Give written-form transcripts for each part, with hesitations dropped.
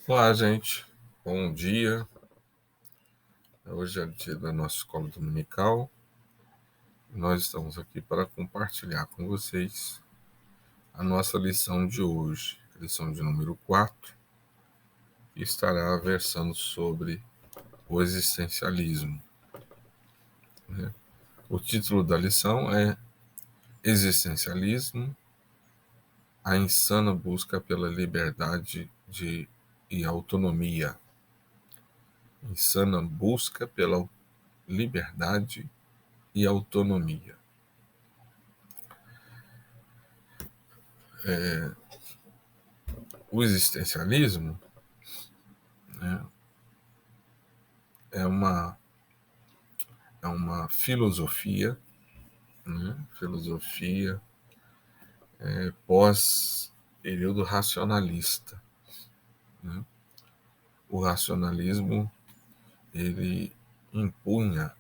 Olá, gente. Bom dia. Hoje é o dia da nossa escola dominical. Nós estamos aqui para compartilhar com vocês a nossa lição de hoje, lição de número 4, que estará versando sobre o existencialismo. O título da lição é Existencialismo, a insana busca pela liberdade e autonomia. Insana busca pela liberdade e autonomia. O existencialismo, né, é uma, é uma filosofia, né, filosofia pós-período racionalista. Né? O racionalismo, ele impunha,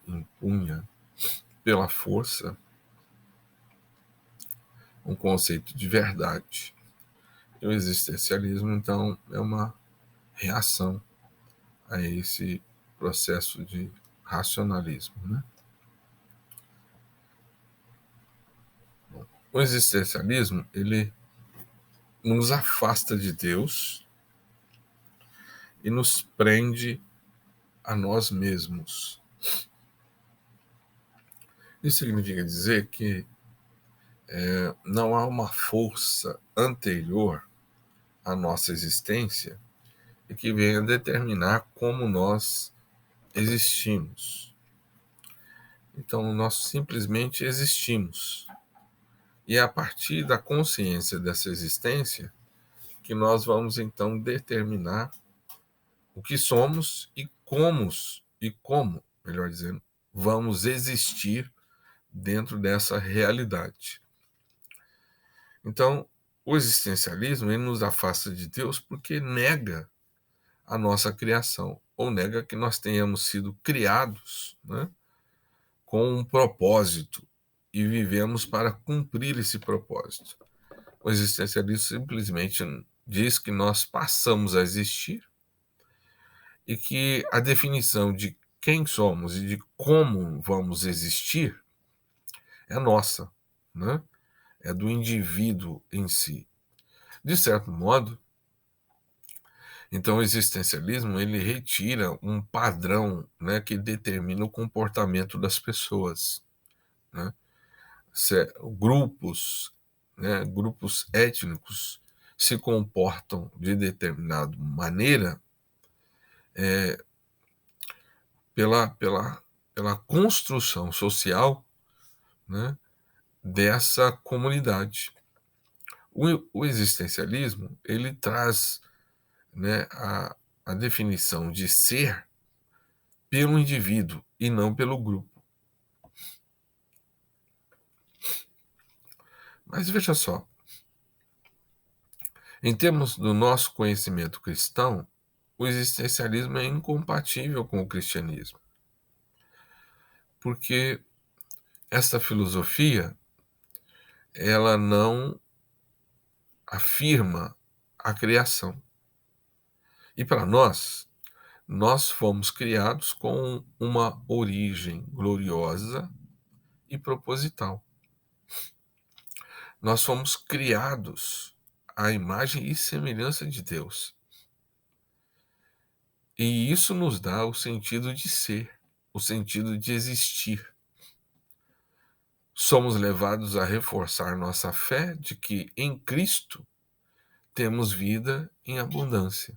impunha pela força um conceito de verdade. E o existencialismo, então, é uma reação a esse processo de racionalismo. Né? O existencialismo, ele nos afasta de Deus e nos prende a nós mesmos. Isso significa dizer que não há uma força anterior à nossa existência e que venha determinar como nós existimos. Então, nós simplesmente existimos. E é a partir da consciência dessa existência que nós vamos, então, determinar o que somos e como, melhor dizendo, vamos existir dentro dessa realidade. Então, o existencialismo ele nos afasta de Deus porque nega a nossa criação, ou nega que nós tenhamos sido criados, né, com um propósito e vivemos para cumprir esse propósito. O existencialismo simplesmente diz que nós passamos a existir e que a definição de quem somos e de como vamos existir é nossa, né? É do indivíduo em si. De certo modo, então o existencialismo ele retira um padrão, né, que determina o comportamento das pessoas. Né? Grupos, né, grupos étnicos se comportam de determinada maneira pela construção social, né, dessa comunidade. O existencialismo ele traz, né, a definição de ser pelo indivíduo e não pelo grupo. Mas veja só, em termos do nosso conhecimento cristão, o existencialismo é incompatível com o cristianismo, porque essa filosofia ela não afirma a criação. E para nós fomos criados com uma origem gloriosa e proposital. Nós fomos criados à imagem e semelhança de Deus. E isso nos dá o sentido de ser, o sentido de existir. Somos levados a reforçar nossa fé de que em Cristo temos vida em abundância.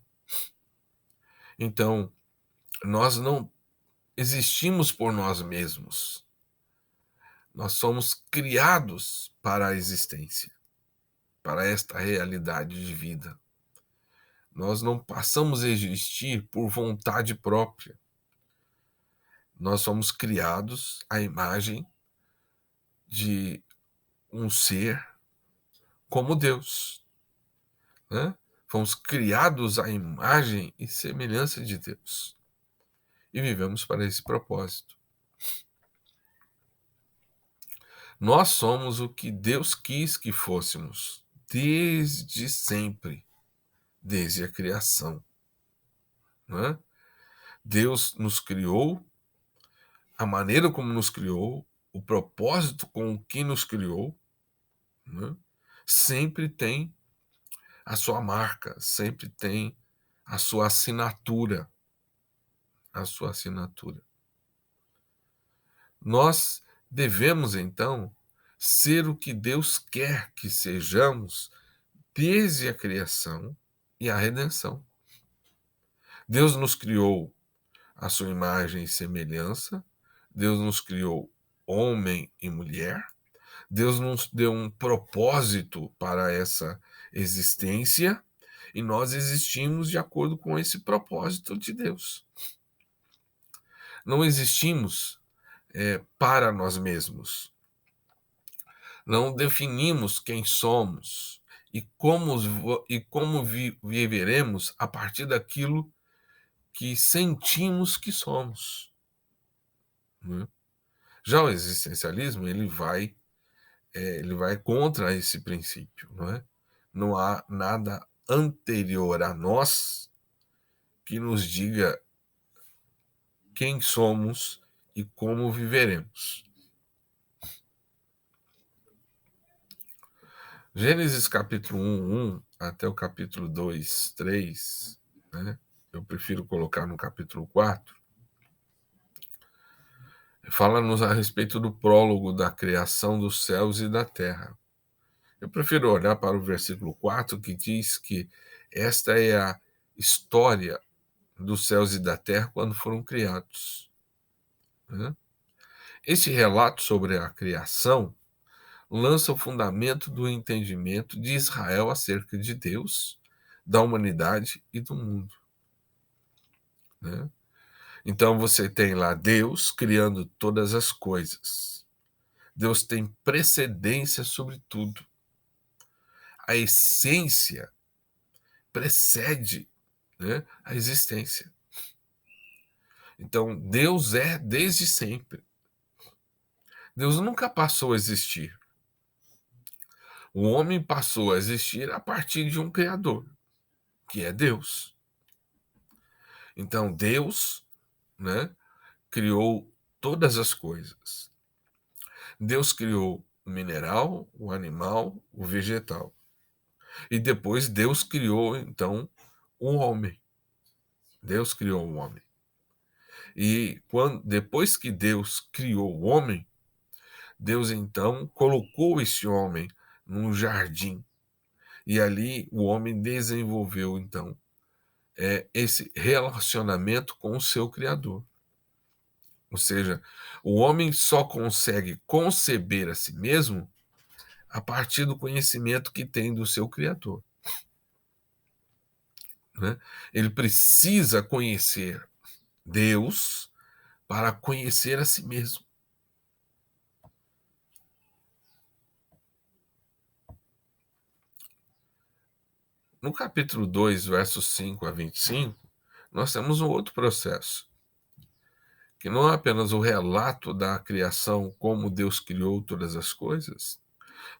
Então, nós não existimos por nós mesmos. Nós somos criados para a existência, para esta realidade de vida. Nós não passamos a existir por vontade própria. Nós somos criados à imagem de um ser como Deus, né? Fomos criados à imagem e semelhança de Deus. E vivemos para esse propósito. Nós somos o que Deus quis que fôssemos, desde sempre. desde a criação, né? Deus nos criou, a maneira como nos criou, o propósito com o que nos criou, né? Sempre tem a sua marca, sempre tem a sua assinatura, a sua assinatura. Nós devemos, então, ser o que Deus quer que sejamos desde a criação e a redenção. Deus nos criou à sua imagem e semelhança, Deus nos criou homem e mulher, Deus nos deu um propósito para essa existência e nós existimos de acordo com esse propósito de Deus. Não existimos para nós mesmos. Não definimos quem somos e como viveremos a partir daquilo que sentimos que somos, né? Já o existencialismo ele vai contra esse princípio, não é? Não há nada anterior a nós que nos diga quem somos e como viveremos. Gênesis capítulo 1 até o capítulo 2, 3, né? Eu prefiro colocar no capítulo 4, fala-nos a respeito do prólogo da criação dos céus e da terra. Eu prefiro olhar para o versículo 4, que diz que esta é a história dos céus e da terra quando foram criados, né? Este relato sobre a criação lança o fundamento do entendimento de Israel acerca de Deus, da humanidade e do mundo, né? Então você tem lá Deus criando todas as coisas. Deus tem precedência sobre tudo. A essência precede, né, a existência. Então Deus é desde sempre. Deus nunca passou a existir. O homem passou a existir a partir de um Criador, que é Deus. Então Deus, né, criou todas as coisas. Deus criou o mineral, o animal, o vegetal. E depois Deus criou, então, o homem. Deus criou o homem. E depois que Deus criou o homem, Deus então colocou esse homem num jardim. E ali o homem desenvolveu, então, esse relacionamento com o seu Criador. Ou seja, o homem só consegue conceber a si mesmo a partir do conhecimento que tem do seu Criador, né? Ele precisa conhecer Deus para conhecer a si mesmo. No capítulo 2, versos 5 a 25, nós temos um outro processo, que não é apenas o relato da criação, como Deus criou todas as coisas,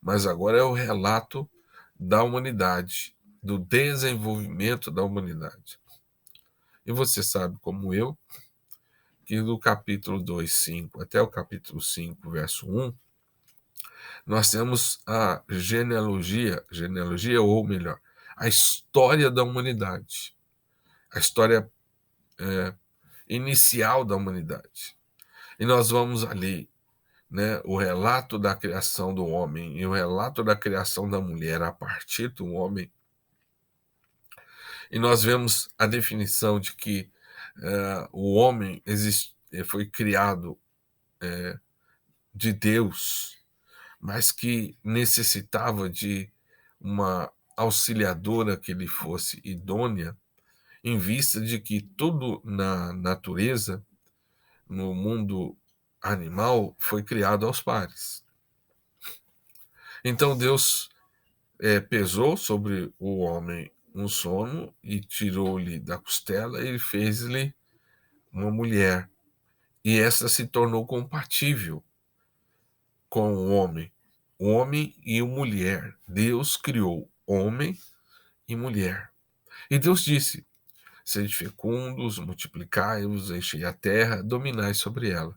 mas agora é o relato da humanidade, do desenvolvimento da humanidade. E você sabe, como eu, que do capítulo 2, 5 até o capítulo 5, verso 1, nós temos a genealogia, ou melhor, a história da humanidade, a história inicial da humanidade. E nós vamos ali, né, o relato da criação do homem e o relato da criação da mulher a partir do homem. E nós vemos a definição de que o homem foi criado de Deus, mas que necessitava de uma auxiliadora que lhe fosse idônea, em vista de que tudo na natureza, no mundo animal, foi criado aos pares. Então Deus pesou sobre o homem um sono e tirou-lhe da costela e fez-lhe uma mulher. E essa se tornou compatível com o homem e a mulher. Deus criou homem e mulher. E Deus disse: sede fecundos, multiplicai-vos, enchei a terra, dominai sobre ela.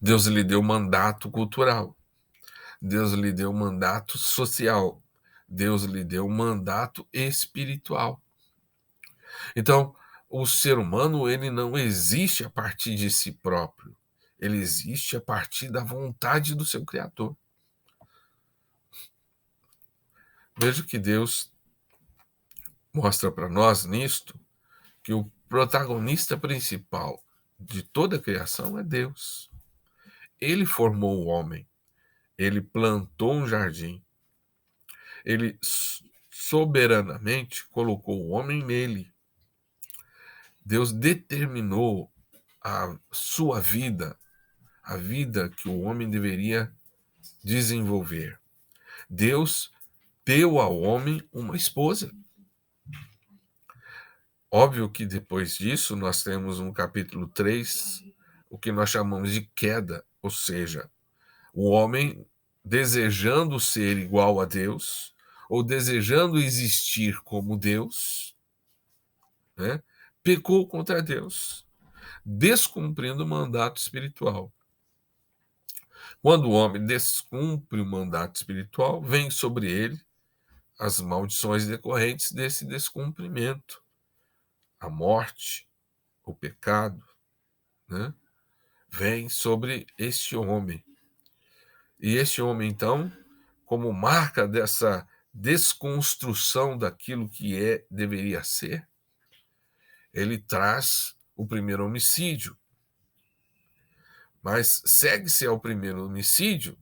Deus lhe deu mandato cultural. Deus lhe deu mandato social. Deus lhe deu mandato espiritual. Então, o ser humano, ele não existe a partir de si próprio. Ele existe a partir da vontade do seu Criador. Veja que Deus mostra para nós nisto que o protagonista principal de toda a criação é Deus. Ele formou o homem, ele plantou um jardim, ele soberanamente colocou o homem nele. Deus determinou a sua vida, a vida que o homem deveria desenvolver. Deus deu ao homem uma esposa. Óbvio que depois disso nós temos no capítulo 3 o que nós chamamos de queda, ou seja, o homem desejando ser igual a Deus, ou desejando existir como Deus, né, pecou contra Deus, descumprindo o mandato espiritual. Quando o homem descumpre o mandato espiritual, vem sobre ele as maldições decorrentes desse descumprimento, a morte, o pecado, né, vem sobre este homem. E este homem, então, como marca dessa desconstrução daquilo que deveria ser, ele traz o primeiro homicídio. Mas segue-se ao primeiro homicídio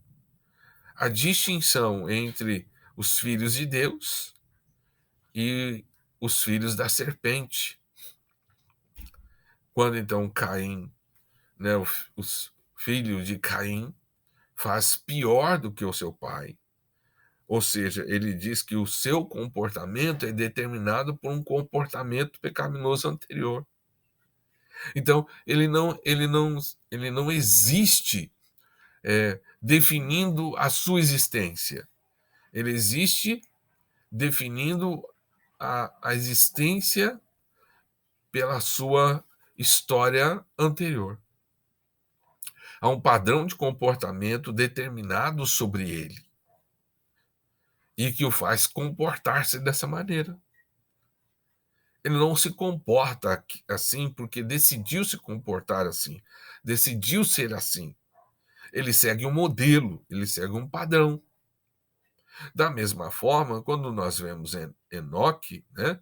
a distinção entre os filhos de Deus e os filhos da serpente. Quando então Caim, né, os filhos de Caim, faz pior do que o seu pai. Ou seja, ele diz que o seu comportamento é determinado por um comportamento pecaminoso anterior. Então, ele não existe definindo a sua existência. Ele existe definindo a existência pela sua história anterior. Há um padrão de comportamento determinado sobre ele e que o faz comportar-se dessa maneira. Ele não se comporta assim porque decidiu se comportar assim, decidiu ser assim. Ele segue um modelo, ele segue um padrão. Da mesma forma, quando nós vemos Enoque, né?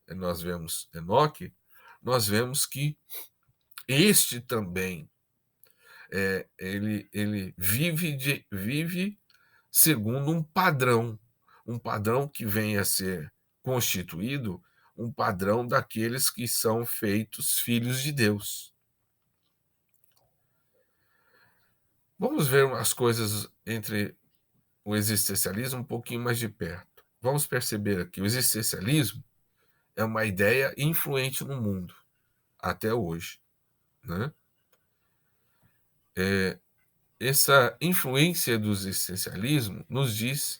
Nós vemos que este também ele vive segundo um padrão que vem a ser constituído, um padrão daqueles que são feitos filhos de Deus. Vamos ver as coisas entre o existencialismo um pouquinho mais de perto. Vamos perceber aqui, o existencialismo é uma ideia influente no mundo até hoje, né? Essa influência do existencialismo nos diz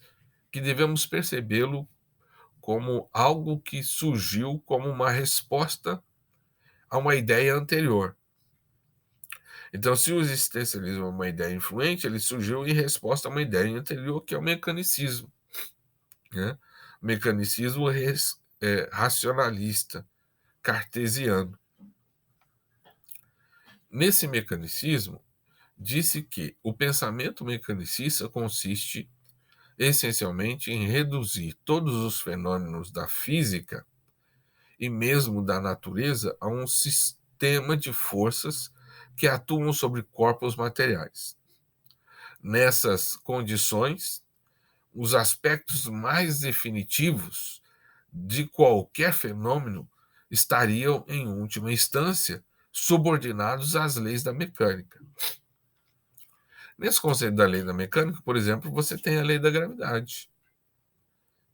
que devemos percebê-lo como algo que surgiu como uma resposta a uma ideia anterior. Então, se o existencialismo é uma ideia influente, ele surgiu em resposta a uma ideia anterior, que é o mecanicismo, né? O mecanicismo racionalista, cartesiano. Nesse mecanicismo, disse que o pensamento mecanicista consiste essencialmente em reduzir todos os fenômenos da física e mesmo da natureza a um sistema de forças que atuam sobre corpos materiais. Nessas condições, os aspectos mais definitivos de qualquer fenômeno estariam, em última instância, subordinados às leis da mecânica. Nesse conceito da lei da mecânica, por exemplo, você tem a lei da gravidade,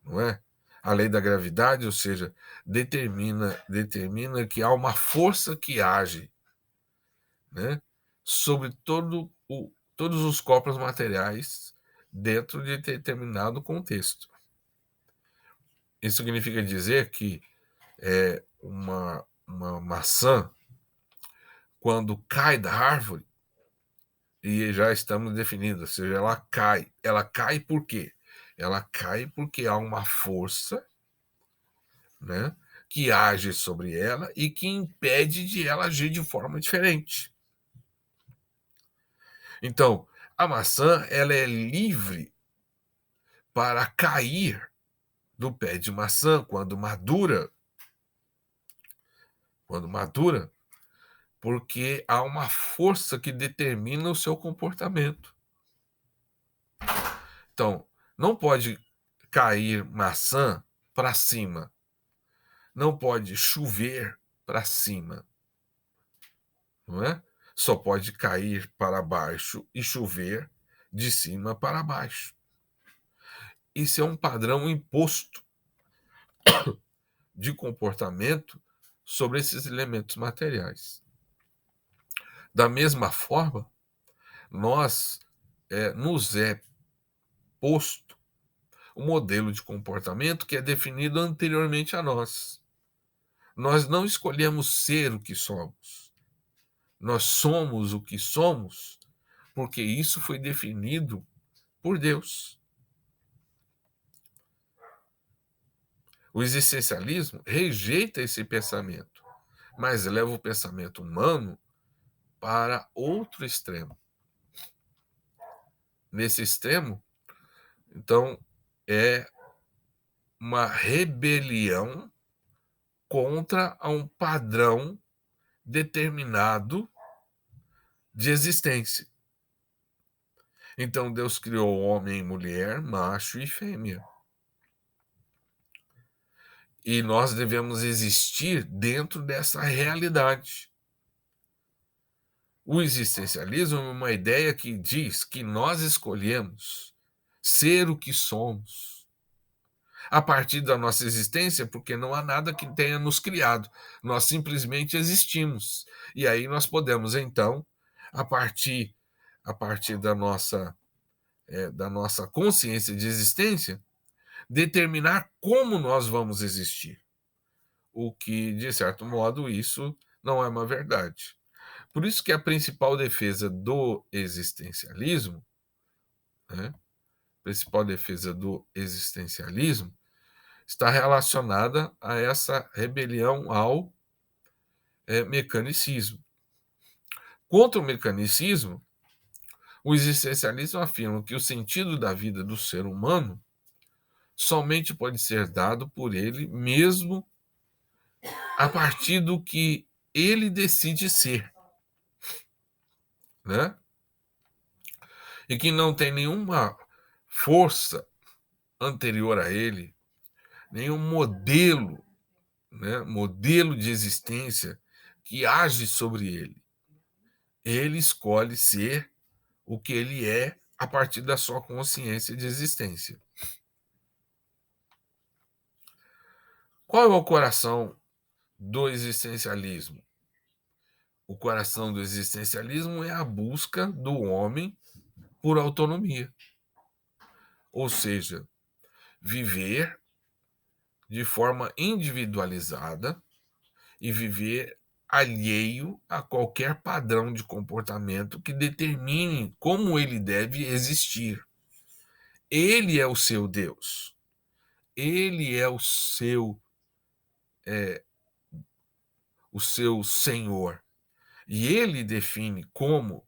não é? A lei da gravidade, ou seja, determina que há uma força que age, né, sobre todos os corpos materiais dentro de determinado contexto. Isso significa dizer que uma maçã, quando cai da árvore, e já estamos definindo, ou seja, ela cai. Ela cai por quê? Ela cai porque há uma força, né, que age sobre ela e que impede de ela agir de forma diferente. Então, a maçã, ela é livre para cair do pé de maçã quando madura, porque há uma força que determina o seu comportamento. Então, não pode cair maçã para cima, não pode chover para cima, não é? Só pode cair para baixo e chover de cima para baixo. Isso é um padrão imposto de comportamento sobre esses elementos materiais. Da mesma forma, nós nos é posto o modelo de comportamento que é definido anteriormente a nós. Nós não escolhemos ser o que somos. Nós somos o que somos porque isso foi definido por Deus. O existencialismo rejeita esse pensamento, mas leva o pensamento humano para outro extremo. Nesse extremo, então, é uma rebelião contra um padrão determinado de existência. Então Deus criou homem e mulher, macho e fêmea. E nós devemos existir dentro dessa realidade. O existencialismo é uma ideia que diz que nós escolhemos ser o que somos a partir da nossa existência, porque não há nada que tenha nos criado. Nós simplesmente existimos. E aí nós podemos, então, a partir, da nossa consciência de existência, determinar como nós vamos existir. O que, de certo modo, isso não é uma verdade. Por isso que a principal defesa do existencialismo, né, principal defesa do existencialismo, está relacionada a essa rebelião ao mecanicismo. Contra o mecanicismo, o existencialismo afirma que o sentido da vida do ser humano somente pode ser dado por ele mesmo a partir do que ele decide ser, né? E que não tem nenhuma força anterior a ele, nenhum modelo, né, modelo de existência que age sobre ele. Ele escolhe ser o que ele é a partir da sua consciência de existência. Qual é o coração do existencialismo? O coração do existencialismo é a busca do homem por autonomia. Ou seja, viver de forma individualizada e viver alheio a qualquer padrão de comportamento que determine como ele deve existir. Ele é o seu Deus. Ele é o seu Senhor. E ele define como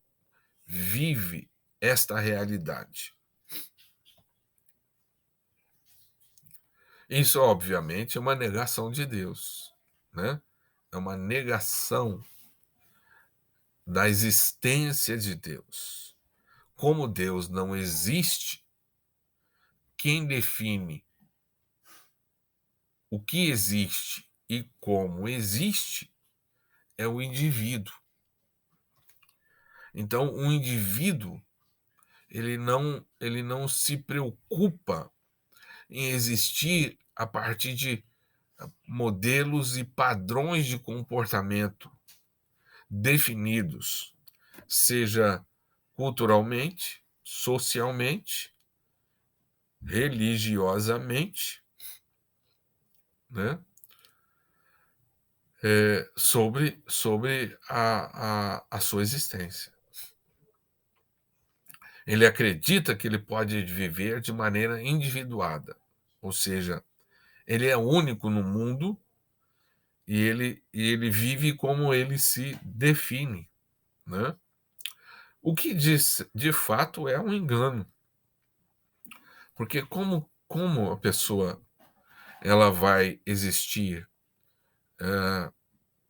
vive esta realidade. Isso, obviamente, é uma negação de Deus, né? É uma negação da existência de Deus. Como Deus não existe, quem define o que existe e como existe é o indivíduo. Então, o indivíduo ele não se preocupa em existir a partir de modelos e padrões de comportamento definidos, seja culturalmente, socialmente, religiosamente né, sobre a sua existência. Ele acredita que ele pode viver de maneira individuada, ou seja, ele é único no mundo e ele vive como ele se define, né? O que de fato é um engano, porque como a pessoa ela vai existir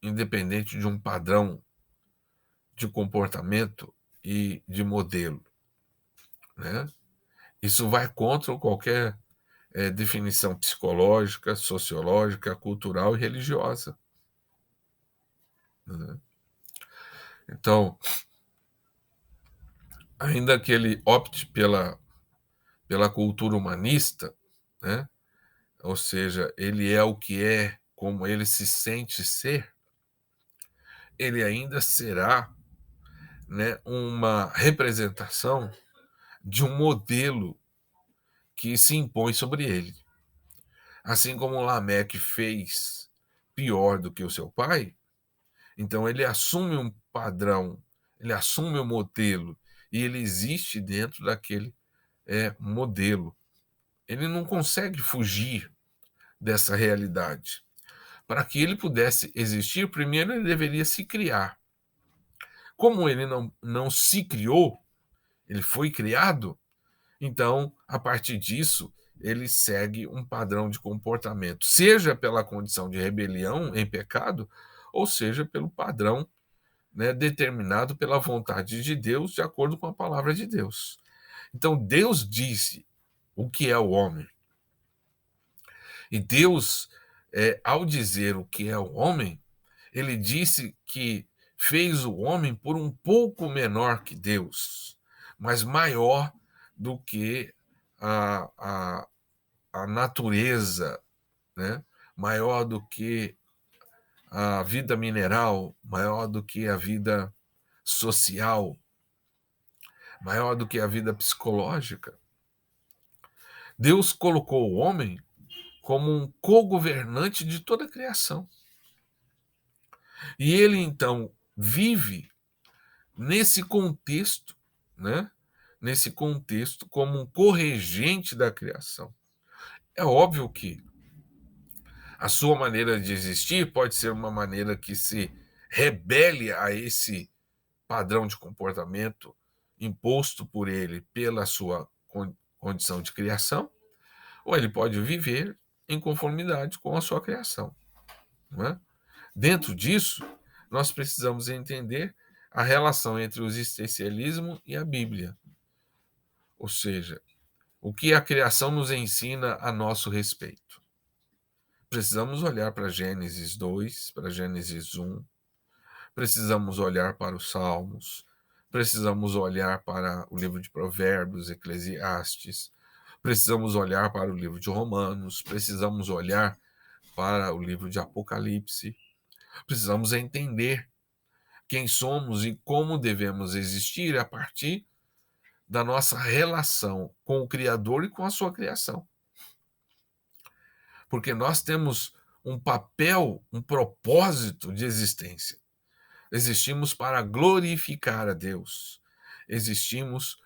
independente de um padrão de comportamento e de modelo, né? Isso vai contra qualquer definição psicológica, sociológica, cultural e religiosa, né? Então, ainda que ele opte pela cultura humanista, né? Ou seja, ele é o que é, como ele se sente ser, ele ainda será, né, uma representação de um modelo que se impõe sobre ele. Assim como Lameque fez pior do que o seu pai, então ele assume um padrão, ele assume um modelo e ele existe dentro daquele modelo. Ele não consegue fugir dessa realidade. Para que ele pudesse existir, primeiro ele deveria se criar. Como ele não se criou, ele foi criado, então, a partir disso, ele segue um padrão de comportamento, seja pela condição de rebelião em pecado, ou seja pelo padrão, né, determinado pela vontade de Deus, de acordo com a palavra de Deus. Então, Deus disse o que é o homem. E Deus, ao dizer o que é o homem, ele disse que fez o homem por um pouco menor que Deus, mas maior do que a, a, a natureza, né? Maior do que a vida mineral, maior do que a vida social, maior do que a vida psicológica. Deus colocou o homem como um co-governante de toda a criação. E ele, então, vive nesse contexto, né? Nesse contexto, como um corregente da criação. É óbvio que a sua maneira de existir pode ser uma maneira que se rebele a esse padrão de comportamento imposto por ele pela sua condição de criação, ou ele pode viver em conformidade com a sua criação, não é? Dentro disso, nós precisamos entender a relação entre o existencialismo e a Bíblia, ou seja, o que a criação nos ensina a nosso respeito. Precisamos olhar para Gênesis 2, para Gênesis 1, precisamos olhar para os Salmos, precisamos olhar para o livro de Provérbios, Eclesiastes, precisamos olhar para o livro de Romanos, precisamos olhar para o livro de Apocalipse, precisamos entender quem somos e como devemos existir a partir da nossa relação com o Criador e com a sua criação. Porque nós temos um papel, um propósito de existência. Existimos para glorificar a Deus. Existimos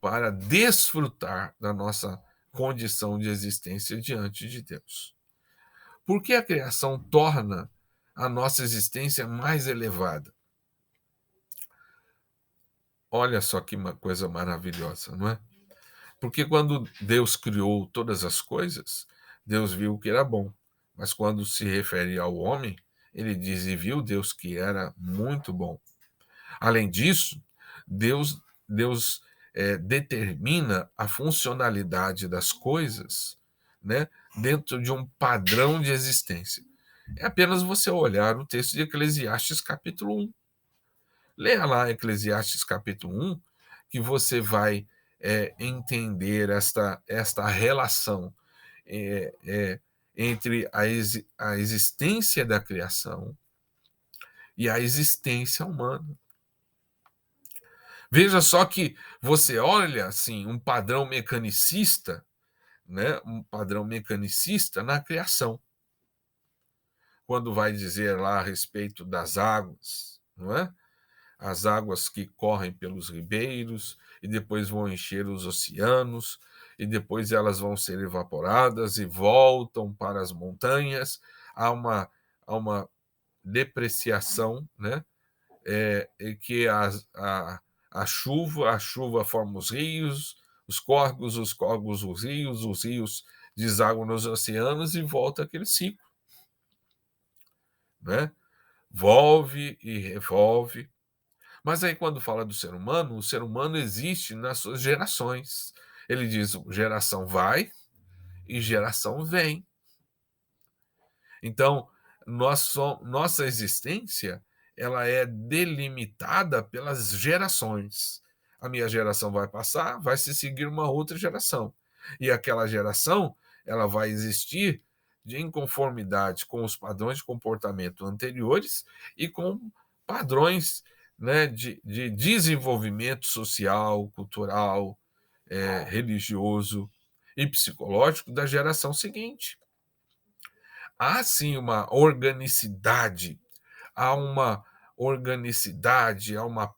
para desfrutar da nossa condição de existência diante de Deus. Por que a criação torna a nossa existência mais elevada? Olha só que coisa maravilhosa, não é? Porque quando Deus criou todas as coisas, Deus viu que era bom. Mas quando se refere ao homem, ele diz: e viu Deus que era muito bom. Além disso, Deus determina a funcionalidade das coisas, né, dentro de um padrão de existência. É apenas você olhar o texto de Eclesiastes capítulo 1. Leia lá Eclesiastes capítulo 1, que você vai entender esta relação é, é, entre a existência da criação e a existência humana. Veja só que você olha assim um padrão mecanicista, né, um padrão mecanicista na criação. quando vai dizer lá a respeito das águas, não é? As águas que correm pelos ribeiros e depois vão encher os oceanos e depois elas vão ser evaporadas e voltam para as montanhas. Há uma depreciação, né? E que a chuva forma os córregos os rios desaguam nos oceanos e volta aquele ciclo, né? Volve e revolve. Mas aí, quando fala do ser humano, o ser humano existe nas suas gerações. Ele diz: geração vai e geração vem. Então, nossa existência ela é delimitada pelas gerações. A minha geração vai passar, vai se seguir uma outra geração. E aquela geração ela vai existir em conformidade com os padrões de comportamento anteriores e com padrões, né, de desenvolvimento social, cultural, religioso e psicológico da geração seguinte. Há sim uma organicidade, há uma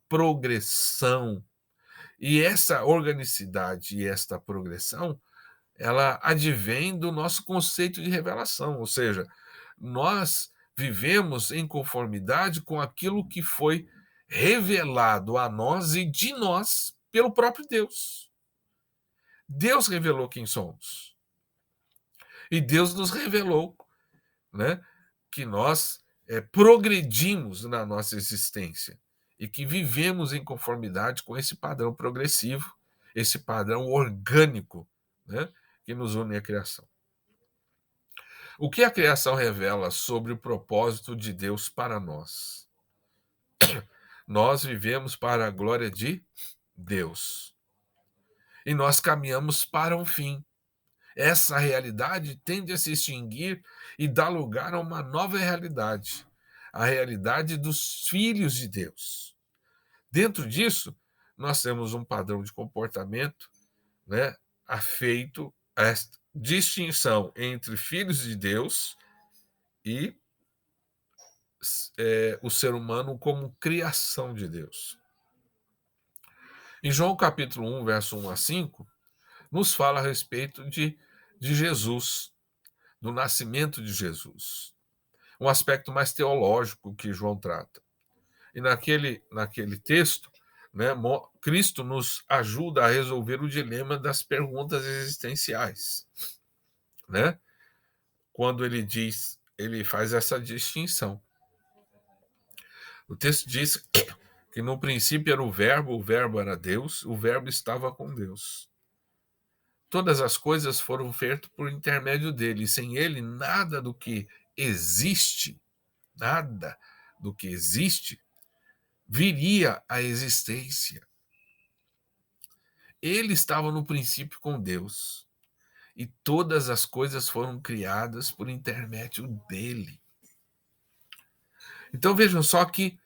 progressão. E essa organicidade e esta progressão, ela advém do nosso conceito de revelação, ou seja, nós vivemos em conformidade com aquilo que foi revelado a nós e de nós pelo próprio Deus. Deus revelou quem somos. E Deus nos revelou, né, que nós progredimos na nossa existência e que vivemos em conformidade com esse padrão progressivo, esse padrão orgânico, né, que nos une à criação. O que a criação revela sobre o propósito de Deus para nós? Nós vivemos para a glória de Deus e nós caminhamos para um fim. Essa realidade tende a se extinguir e dá lugar a uma nova realidade, a realidade dos filhos de Deus. Dentro disso, nós temos um padrão de comportamento, né, afeito a esta distinção entre filhos de Deus e o ser humano como criação de Deus. Em João capítulo 1, verso 1 a 5, nos fala a respeito de Jesus, do nascimento de Jesus. Um aspecto mais teológico que João trata. E naquele texto, né, Cristo nos ajuda a resolver o dilema das perguntas existenciais, né? Quando ele faz essa distinção. O texto diz que no princípio era o verbo era Deus, o verbo estava com Deus. Todas as coisas foram feitas por intermédio dele, e sem ele nada do que existe viria à existência. Ele estava no princípio com Deus e todas as coisas foram criadas por intermédio dele. Então vejam só que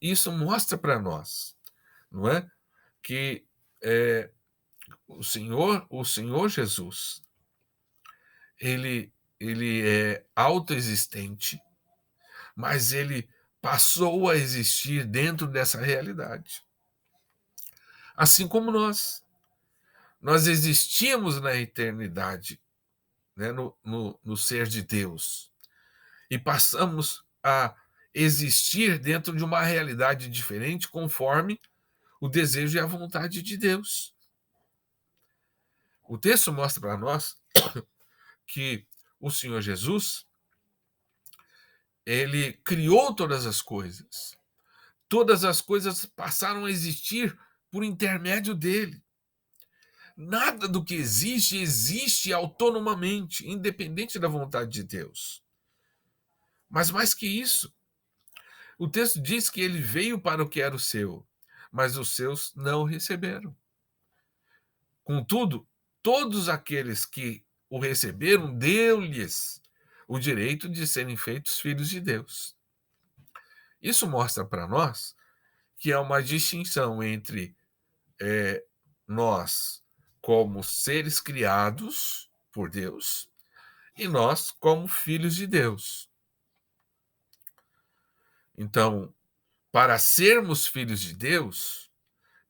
isso mostra para nós, não é? Que o Senhor Jesus, ele é autoexistente, mas ele passou a existir dentro dessa realidade. Assim como nós existíamos na eternidade, né, no ser de Deus, e passamos a existir dentro de uma realidade diferente, conforme o desejo e a vontade de Deus. O texto mostra para nós que o Senhor Jesus, ele criou todas as coisas. Todas as coisas passaram a existir por intermédio dele. Nada do que existe autonomamente, independente da vontade de Deus. Mas mais que isso, o texto diz que ele veio para o que era o seu, mas os seus não o receberam. Contudo, todos aqueles que o receberam, deu-lhes o direito de serem feitos filhos de Deus. Isso mostra para nós que há uma distinção entre nós como seres criados por Deus e nós como filhos de Deus. Então, para sermos filhos de Deus,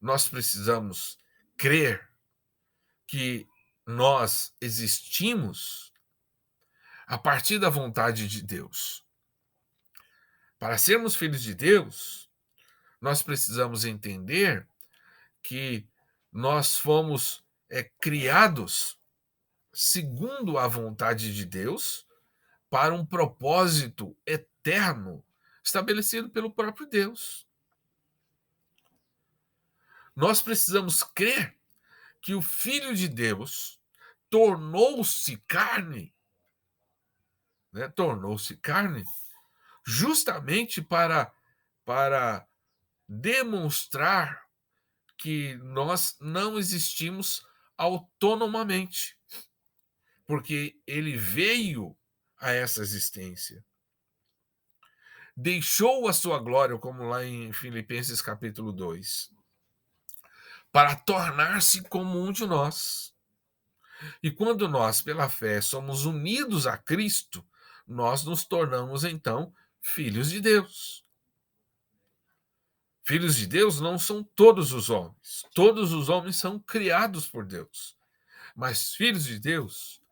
nós precisamos crer que nós existimos a partir da vontade de Deus. Para sermos filhos de Deus, nós precisamos entender que nós fomos criados segundo a vontade de Deus para um propósito eterno estabelecido pelo próprio Deus. Nós precisamos crer que o Filho de Deus tornou-se carne, né? Tornou-se carne justamente para demonstrar que nós não existimos autonomamente, porque ele veio a essa existência, deixou a sua glória, como lá em Filipenses capítulo 2, para tornar-se como um de nós. E quando nós, pela fé, somos unidos a Cristo, nós nos tornamos, então, filhos de Deus. Filhos de Deus não são todos os homens. Todos os homens são criados por Deus. Mas filhos de Deus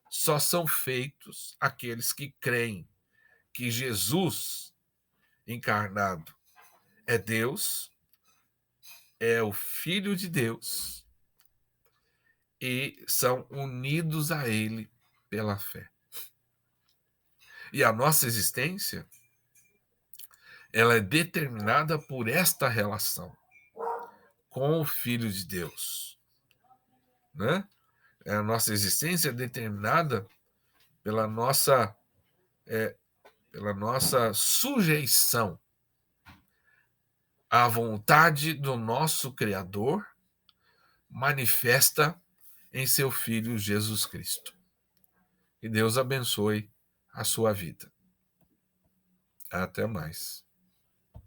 só são feitos aqueles que creem que Jesus encarnado é Deus, é o Filho de Deus e são unidos a Ele pela fé. E a nossa existência, ela é determinada por esta relação com o Filho de Deus, né? A nossa existência é determinada pela nossa sujeição à vontade do nosso Criador manifesta em seu Filho Jesus Cristo. Que Deus abençoe a sua vida. Até mais.